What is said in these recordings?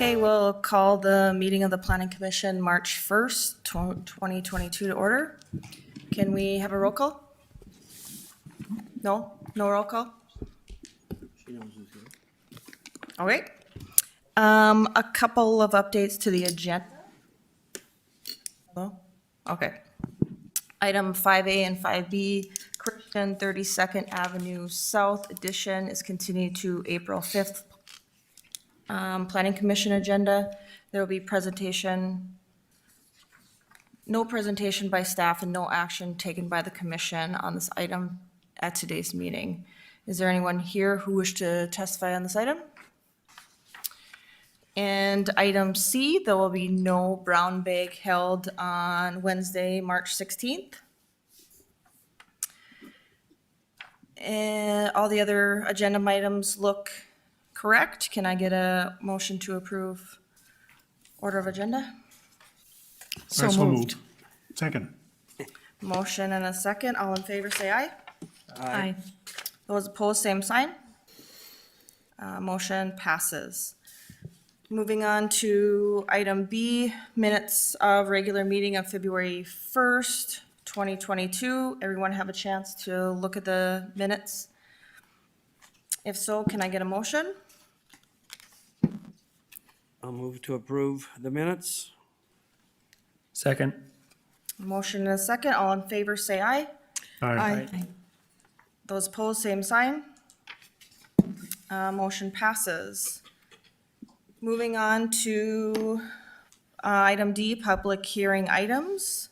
Okay, we'll call the meeting of the Planning Commission March 1st, 2022 to order. Can we have a roll call? No? No roll call? All right. A couple of updates to the agenda. Hello? Okay. Item 5A and 5B, Christian 32nd Avenue South Edition is continued to April 5th. Planning Commission agenda, there will be no presentation by staff and no action taken by the commission on this item at today's meeting. Is there anyone here who wishes to testify on this item? And item C, there will be no brown bag held on Wednesday, March 16th. And all the other agenda items look correct. Can I get a motion to approve order of agenda? So moved. Second. Motion and a second. All in favor, say aye. Aye. Those opposed, same sign. Motion passes. Moving on to item B, minutes of regular meeting of February 1st, 2022. Everyone have a chance to look at the minutes? If so, can I get a motion? I'll move to approve the minutes. Second. Motion and a second. All in favor, say aye. Aye. Those opposed, same sign. Motion passes. Moving on to item D, public hearing items.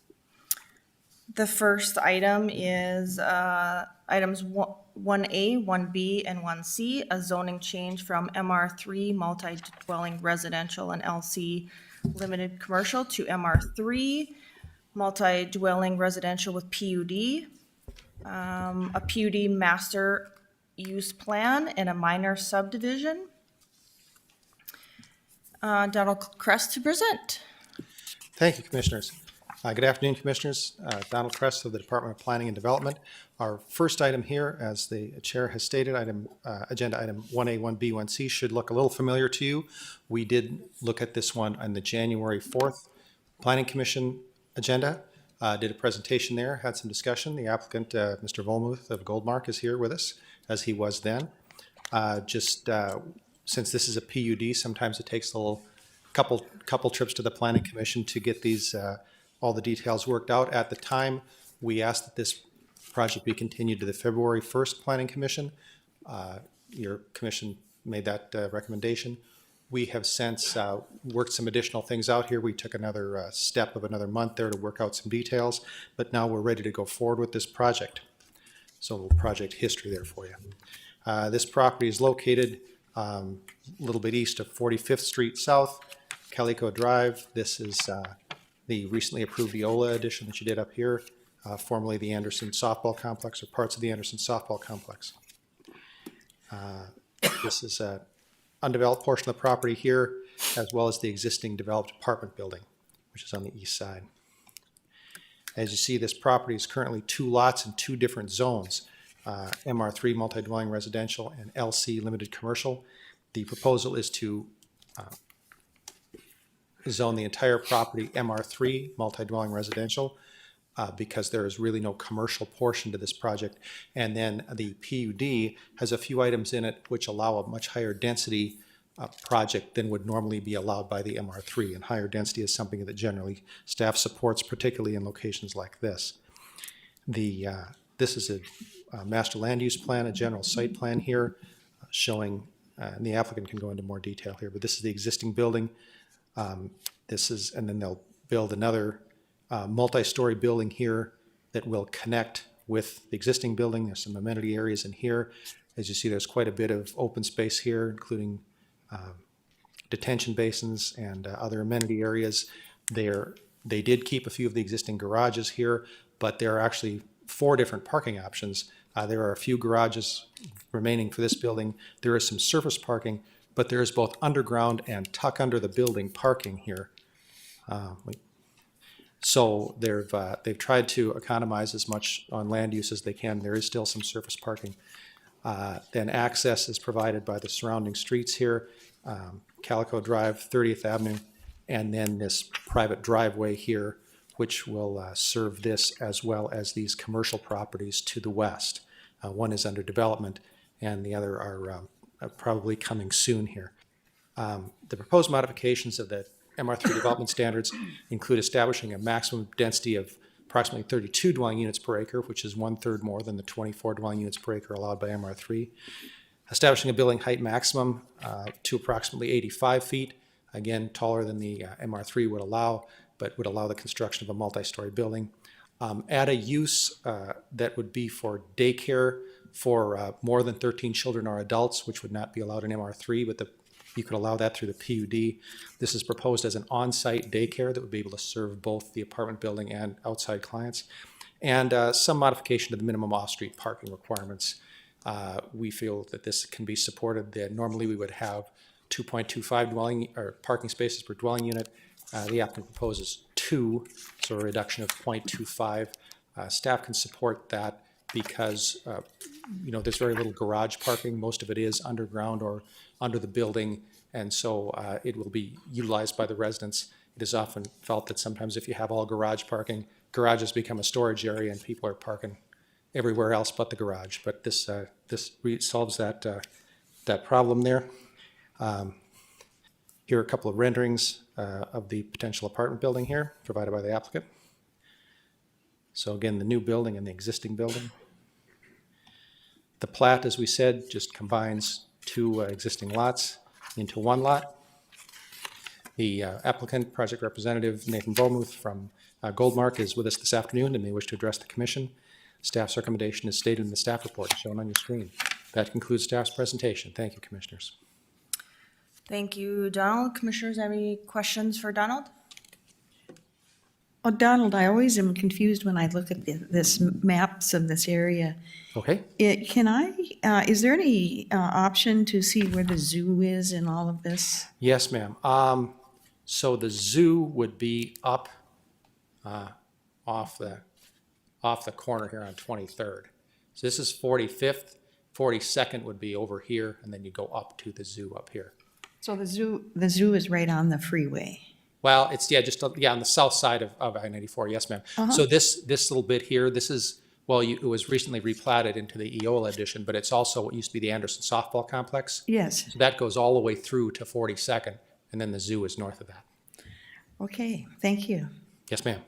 The first item is items 1A, 1B, and 1C, a zoning change from MR3 multi-dwelling residential and LC limited commercial to MR3 multi-dwelling residential with PUD, a PUD master use plan, and a minor subdivision. Donald Crest to present. Thank you, Commissioners. Good afternoon, Commissioners. Donald Crest of the Department of Planning and Development. Our first item here, as the Chair has stated, agenda item 1A, 1B, 1C should look a little familiar to you. We did look at this one on the January 4th Planning Commission agenda, did a presentation there, had some discussion. The applicant, Mr. Volmuth of Goldmark, is here with us, as he was then. Since this is a PUD, sometimes it takes a little couple trips to the Planning Commission to get these all the details worked out. At the time, we asked that this project be continued to the February 1st Planning Commission. Your commission made that recommendation. We have since worked some additional things out here. We took another step of another month there to work out some details, but now we're ready to go forward with this project. So a little project history there for you. This property is located a little bit east of 45th Street South, Calico Drive. This is the recently approved Eola addition that you did up here, formerly the Anderson Softball Complex, or parts of the Anderson Softball Complex. This is an undeveloped portion of the property here, as well as the existing developed apartment building, which is on the east side. As you see, this property is currently 2 lots in 2 different zones, MR3 multi-dwelling residential and LC limited commercial. The proposal is to zone the entire property MR3 multi-dwelling residential because there is really no commercial portion to this project. And then the PUD has a few items in it which allow a much higher density project than would normally be allowed by the MR3. And higher density is something that generally staff supports, particularly in locations like this. This is a master land use plan, a general site plan here showing, and the applicant can go into more detail here, but this is the existing building. And then they'll build another multi-story building here that will connect with the existing building. There's some amenity areas in here. As you see, there's quite a bit of open space here, including detention basins and other amenity areas. They did keep a few of the existing garages here, but there are actually 4 different parking options. There are a few garages remaining for this building. There is some surface parking, but there is both underground and tuck under the building parking here. So they've tried to economize as much on land use as they can. There is still some surface parking. Then access is provided by the surrounding streets here. Calico Drive, 30th Avenue, and then this private driveway here, which will serve this as well as these commercial properties to the west. One is under development, and the other are probably coming soon here. The proposed modifications of the MR3 development standards include establishing a maximum density of approximately 32 dwelling units per acre, which is 1/3 more than the 24 dwelling units per acre allowed by MR3. Establishing a building height maximum to approximately 85 feet, again, taller than the MR3 would allow, but would allow the construction of a multi-story building. Add a use that would be for daycare for more than 13 children or adults, which would not be allowed in MR3, but you could allow that through the PUD. This is proposed as an on-site daycare that would be able to serve both the apartment building and outside clients. And some modification to the minimum off-street parking requirements. We feel that this can be supported. That normally we would have 2.25 dwelling or parking spaces per dwelling unit. The applicant proposes 2, so a reduction of 0.25. Staff can support that because there's very little garage parking. Most of it is underground or under the building, and so it will be utilized by the residents. It is often felt that sometimes if you have all garage parking, garages become a storage area and people are parking everywhere else but the garage. But this solves that problem there. Here are a couple of renderings of the potential apartment building here provided by the applicant. So again, the new building and the existing building. The plat, as we said, just combines 2 existing lots into 1 lot. The applicant, project representative Nathan Bomuth from Goldmark, is with us this afternoon and may wish to address the commission. Staff's recommendation is stated in the staff report shown on your screen. That concludes staff's presentation. Thank you, commissioners. Thank you, Donald. Commissioners, any questions for Donald? Oh, Donald, I always am confused when I look at this maps of this area. Okay. Is there any option to see where the zoo is in all of this? Yes, ma'am. So the zoo would be up off the corner here on 23rd. So this is 45th. 42nd would be over here, and then you go up to the zoo up here. So the zoo is right on the freeway. Well, it's just on the south side of I-94. Yes, ma'am. So this little bit here, this is it was recently replatted into the Eola edition, but it's also what used to be the Anderson softball complex. Yes. So that goes all the way through to 42nd, and then the zoo is north of that. Okay, thank you. Yes, ma'am.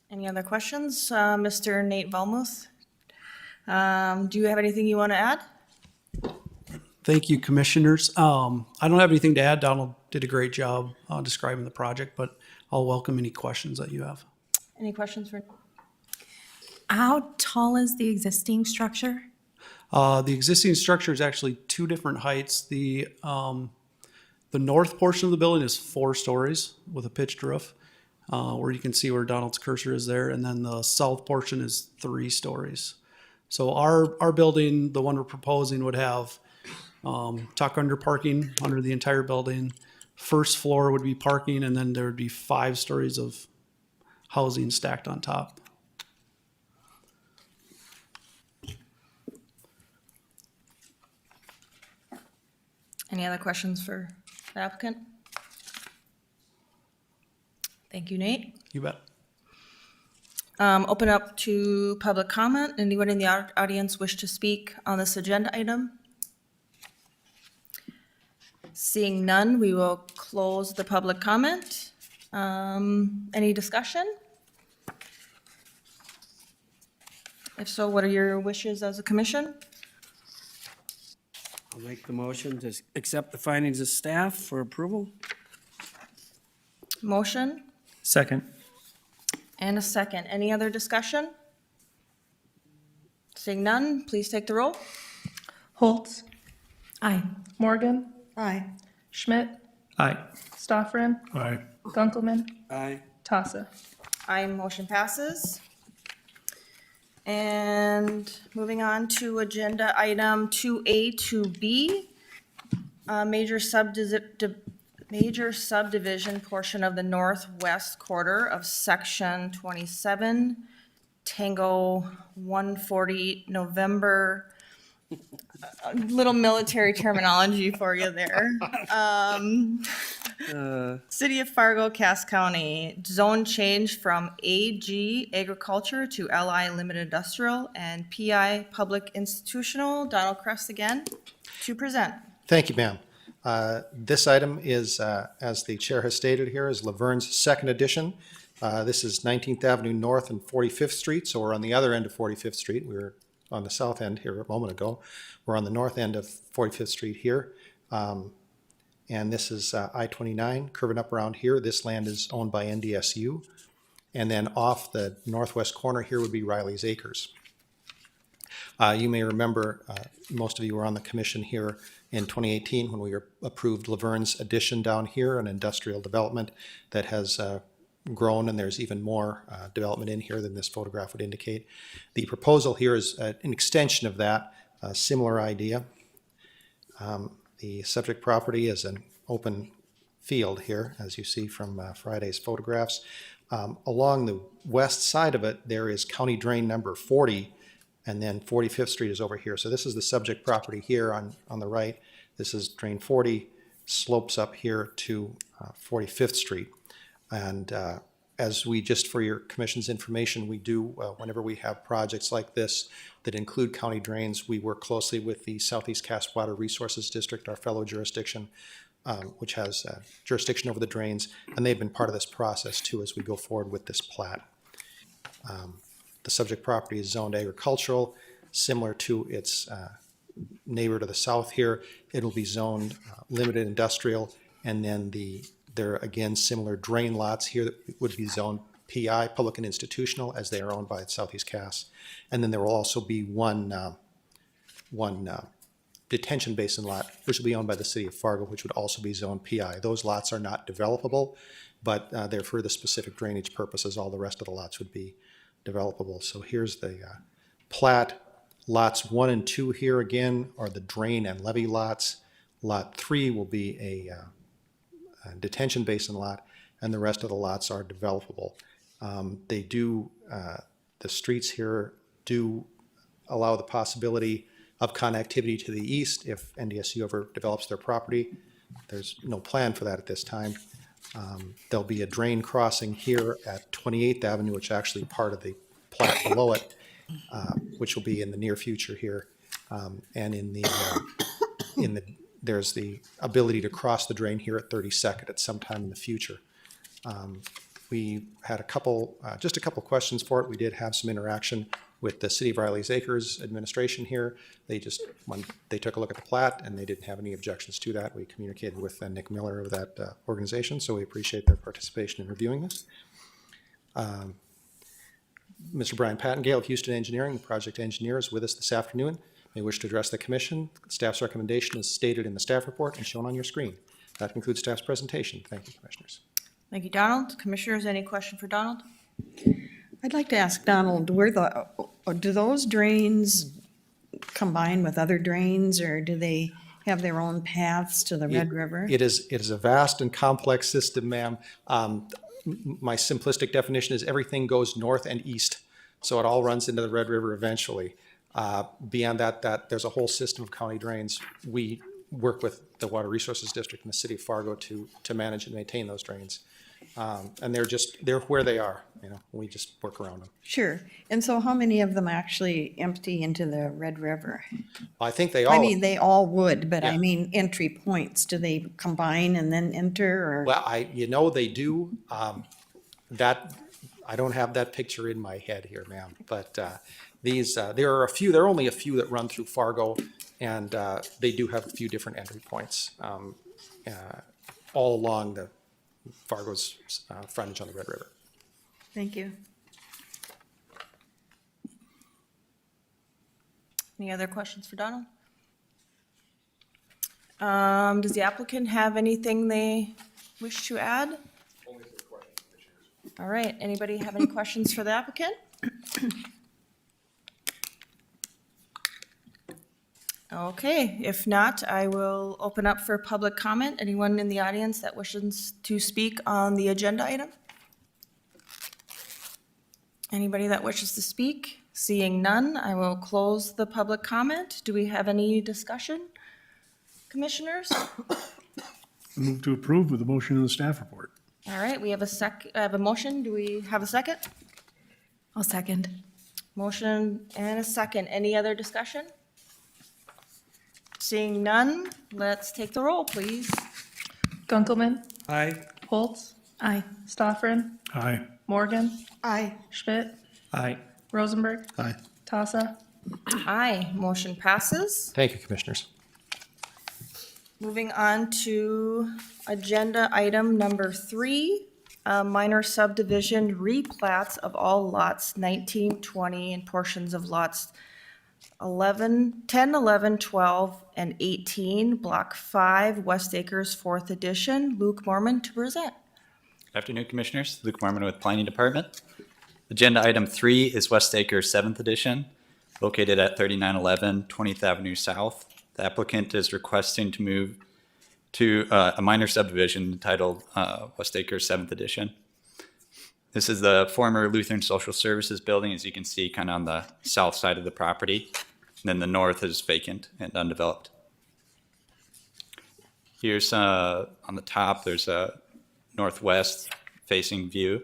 Any other questions? Mr. Nate Valmuth, do you have anything you want to add? Thank you, commissioners. I don't have anything to add. Donald did a great job describing the project, but I'll welcome any questions that you have. Any questions for? How tall is the existing structure? The existing structure is actually 2 different heights. The north portion of the building is 4 stories with a pitched roof, where you can see where Donald's cursor is there, and then the south portion is 3 stories. So our building, the one we're proposing, would have tuck under parking under the entire building. First floor would be parking, and then there would be 5 stories of housing stacked on top. Any other questions for the applicant? Thank you, Nate. You bet. Open up to public comment. Anyone in the audience wish to speak on this agenda item? Seeing none, we will close the public comment. Any discussion? If so, what are your wishes as a commission? I'll make the motion to accept the findings of staff for approval. Motion Second. and a second. Any other discussion? Seeing none, please take the roll. Holtz, Aye. Morgan, Aye. Schmidt, Aye. Stoffren, Aye. Gunkelman, Aye. Tassa. Aye, motion passes. And moving on to agenda item 2A, 2B, major subdivision portion of the northwest quarter of section 27, Tango 140, November Little military terminology for you there. City of Fargo, Cass County, zone change from AG agriculture to LI limited industrial and PI public institutional. Donald Kress again to present. Thank you, ma'am. This item is, as the chair has stated here, is Laverne's second edition. This is 19th Avenue North and 45th Street, so we're on the other end of 45th Street. We were on the south end here a moment ago. We're on the north end of 45th Street here. And this is I-29 curving up around here. This land is owned by NDSU. And then off the northwest corner here would be Riley's Acres. You may remember, most of you were on the commission here in 2018 when we approved Laverne's addition down here, an industrial development that has grown, and there's even more development in here than this photograph would indicate. The proposal here is an extension of that, a similar idea. The subject property is an open field here, as you see from Friday's photographs. Along the west side of it, there is County Drain number 40, and then 45th Street is over here. So this is the subject property here on the right. This is Drain 40, slopes up here to 45th Street. And as we, just for your commission's information, we do, whenever we have projects like this that include county drains, we work closely with the Southeast Cass Water Resources District, our fellow jurisdiction, which has jurisdiction over the drains, and they've been part of this process too as we go forward with this plat. The subject property is zoned agricultural, similar to its neighbor to the south here. It'll be zoned limited industrial, and then there are again similar drain lots here that would be zoned PI, public and institutional, as they are owned by Southeast Cass. And then there will also be one detention basin lot, which will be owned by the city of Fargo, which would also be zoned PI. Those lots are not developable, but they're for the specific drainage purposes. All the rest of the lots would be developable. So here's the plat. Lots 1 and 2 here again are the drain and levee lots. Lot 3 will be a detention basin lot, and the rest of the lots are developable. They do, the streets here do allow the possibility of connectivity to the east if NDSU ever develops their property. There's no plan for that at this time. There'll be a drain crossing here at 28th Avenue, which is actually part of the plat below it, which will be in the near future here. And there's the ability to cross the drain here at 32nd at some time in the future. We had just a couple questions for it. We did have some interaction with the City of Riley's Acres administration here. They took a look at the plat and they didn't have any objections to that. We communicated with Nick Miller of that organization, so we appreciate their participation in reviewing this. Mr. Brian Pattengale of Houston Engineering, the project engineer, is with us this afternoon. May wish to address the commission. Staff's recommendation is stated in the staff report and shown on your screen. That concludes staff's presentation. Thank you, commissioners. Thank you, Donald. Commissioners, any question for Donald? I'd like to ask Donald, do those drains combine with other drains, or do they have their own paths to the Red River? It is a vast and complex system, ma'am. My simplistic definition is everything goes north and east, so it all runs into the Red River eventually. Beyond that, there's a whole system of county drains. We work with the Water Resources District and the City of Fargo to manage and maintain those drains. And they're where they are, we just work around them. Sure. And so how many of them actually empty into the Red River? I think they all. I mean, they all would, but I Yeah. mean, entry points, do they combine and then enter, or? Well, they do. I don't have that picture in my head here, ma'am, but there are only a few that run through Fargo, and they do have a few different entry points all along the Fargo's frontage on the Red River. Thank you. Any other questions for Donald? Does the applicant have anything they wish to add? Only for the questions. All right, anybody have any questions for the applicant? Okay, if not, I will open up for public comment. Anyone in the audience that wishes to speak on the agenda item? Anybody that wishes to speak? Seeing none, I will close the public comment. Do we have any discussion? Commissioners? Move to approve with the motion in the staff report. All right, we have I have a motion. Do we have a second? I'll second. Motion and a second. Any other discussion? Seeing none, let's take the roll, please. Gunkelman, Aye. Holtz, Aye. Stoffren, Aye. Morgan, Aye. Schmidt, Aye. Rosenberg, Aye. Tasa. Aye, motion passes. Thank you, Commissioners. Moving on to agenda item number 3, minor subdivision replats of all lots 19, 20, and portions of lots 10, 11, 12, and 18, Block 5, West Acres, 4th Edition. Luke Mormon to present. Good afternoon, Commissioners. Luke Mormon with Planning Department. Agenda item 3 is West Acres 7th Edition, located at 3911 20th Avenue South. The applicant is requesting to move to a minor subdivision entitled West Acres 7th Edition. This is the former Lutheran Social Services building, as you can see, kind of on the south side of the property. And then the north is vacant and undeveloped. Here's on the top, there's a northwest facing view.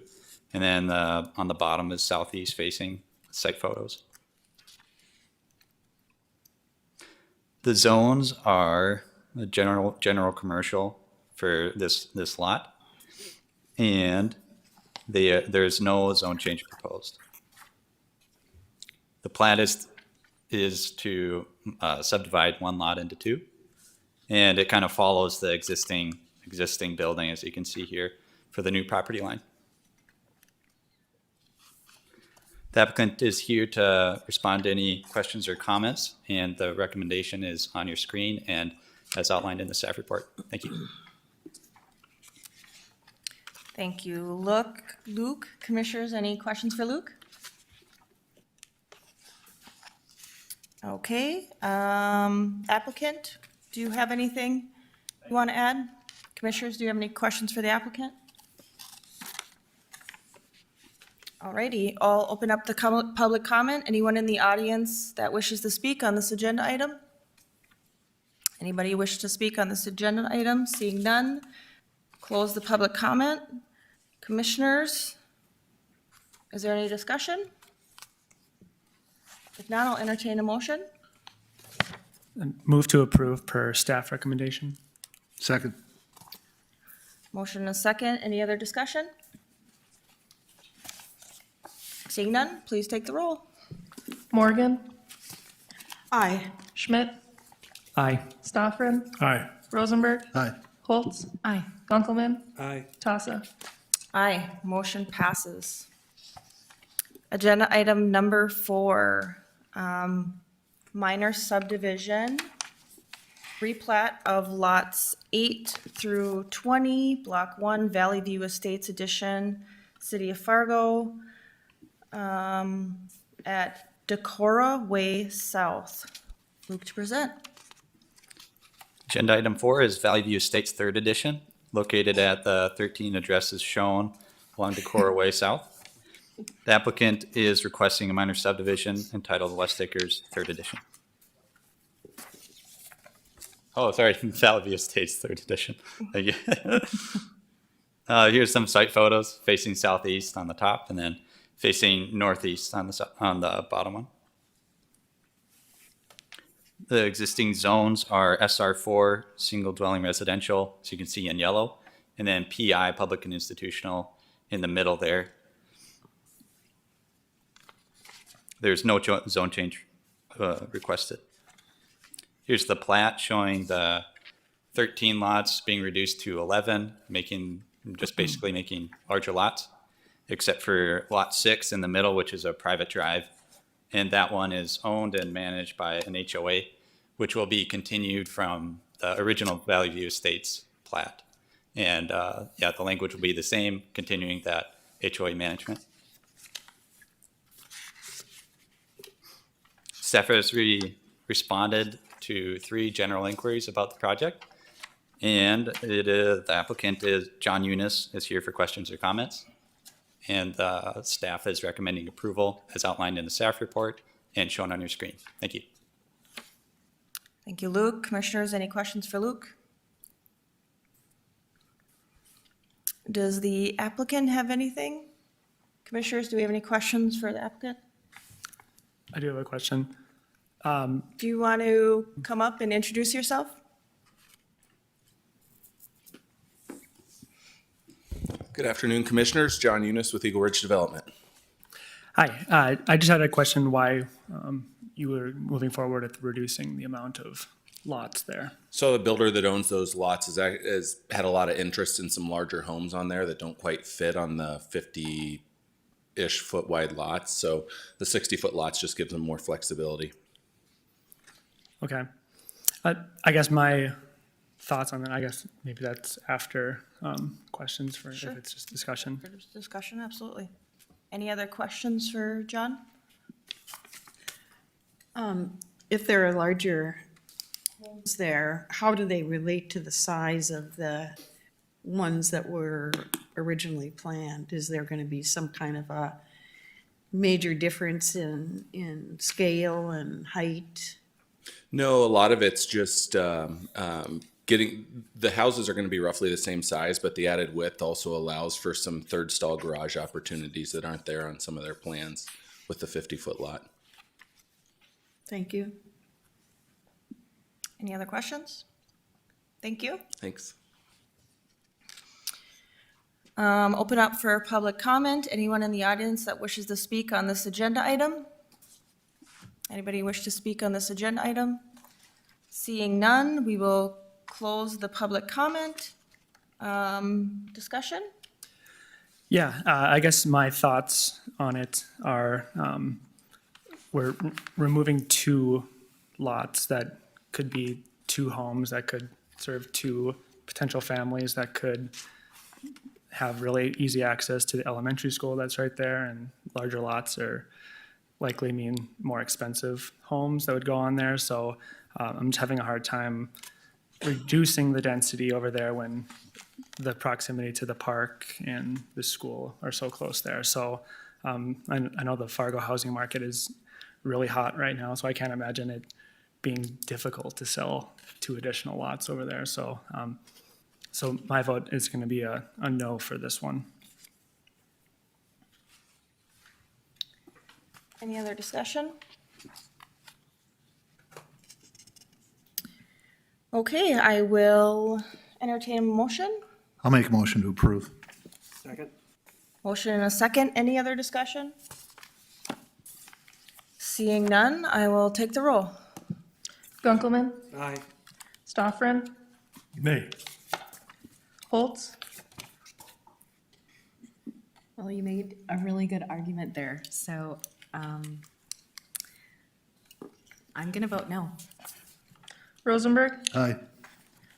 And then on the bottom is southeast facing site photos. The zones are a general commercial for this lot. And there's no zone change proposed. The plat is to subdivide one lot into 2, and it kind of follows the existing building, as you can see here, for the new property line. The applicant is here to respond to any questions or comments, and the recommendation is on your screen and as outlined in the staff report. Thank you. Thank you, Luke. Commissioners, any questions for Luke? Okay, applicant, do you have anything you want to add? Commissioners, do you have any questions for the applicant? Alrighty, I'll open up the public comment. Anyone in the audience that wishes to speak on this agenda item? Anybody wish to speak on this agenda item? Seeing none, close the public comment. Commissioners, is there any discussion? If not, I'll entertain a motion. Move to approve per staff recommendation. Second. Motion and a second. Any other discussion? Seeing none, please take the roll. Morgan, Aye. Schmidt, Aye. Stoffren, Aye. Rosenberg, Aye. Holtz, Aye. Gunkelman, Aye. Tasa. Aye, motion passes. Agenda item number 4, minor subdivision, replat of lots 8 through 20, Block 1, Valley View Estates Edition, City of Fargo, at Decorah Way South. Luke to present. Agenda item 4 is Valley View Estates 3rd Edition, located at the 13 addresses shown along Decorah Way South. The applicant is requesting a minor subdivision entitled West Acres 3rd Edition. Oh, sorry, Valley View Estates 3rd Edition. Thank you. Here's some site photos facing southeast on the top and then facing northeast on the bottom one. The existing zones are SR4, single dwelling residential, as you can see in yellow, and then PI, public and institutional, in the middle there. There's no zone change requested. Here's the plat showing the 13 lots being reduced to 11, basically making larger lots, except for lot 6 in the middle, which is a private drive. And that one is owned and managed by an HOA, which will be continued from the original Valley View Estates plat. And the language will be the same, continuing that HOA management. Staff has responded to 3 general inquiries about the project. And the applicant is John Eunice is here for questions or comments. and staff is recommending approval as outlined in the staff report and shown on your screen. Thank you. Thank you, Luke. Commissioners, any questions for Luke? Does the applicant have anything? Commissioners, do we have any questions for the applicant? I do have a question. Do you want to come up and introduce yourself? Good afternoon, Commissioners. John Eunice with Eagle Ridge Development. Hi, I just had a question why you were moving forward with reducing the amount of lots there. So the builder that owns those lots has had a lot of interest in some larger homes on there that don't quite fit on the 50-ish foot wide lots. So the 60-foot lots just gives them more flexibility. Okay. I guess my thoughts on that, I guess maybe that's after questions for if it's just discussion. For discussion, absolutely. Any other questions for John? If there are larger homes there, how do they relate to the size of the ones that were originally planned? Is there going to be some kind of a major difference in scale and height? No, a lot of it's just getting, the houses are going to be roughly the same size, but the added width also allows for some third stall garage opportunities that aren't there on some of their plans with the 50-foot lot. Thank you. Any other questions? Thank you. Thanks. Open up for public comment. Anyone in the audience that wishes to speak on this agenda item? Anybody wish to speak on this agenda item? Seeing none, we will close the public comment. Discussion? Yeah, I guess my thoughts on it are we're removing two lots that could be two homes that could serve two potential families that could have really easy access to the elementary school that's right there, and larger lots are likely mean more expensive homes that would go on there. So I'm just having a hard time reducing the density over there when the proximity to the park and the school are so close there. So I know the Fargo housing market is really hot right now, so I can't imagine it being difficult to sell two additional lots over there. So so my vote is going to be a no for this one. Any other discussion? Okay, I will entertain a motion. I'll make a motion to approve. Second? Motion and a second. Any other discussion? Seeing none, I will take the roll. Gunkelman, Aye. Stoffren, Nay. Holtz, Well, you made a really good argument there, so I'm going to vote no. Rosenberg, Aye.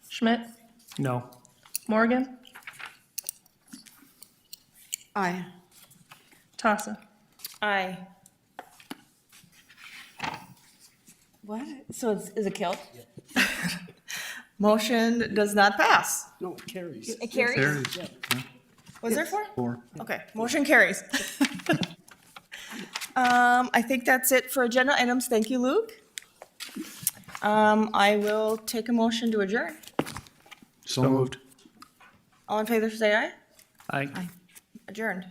Schmidt, No. Morgan, Aye. Tassa. Aye. What? So is it killed? Motion does not pass. No, it carries. It carries? Carries. Was there four? 4. Okay, motion carries. I think that's it for agenda items. Thank you, Luke. I will take a motion to adjourn. So moved. All in favor, say aye. I Adjourned.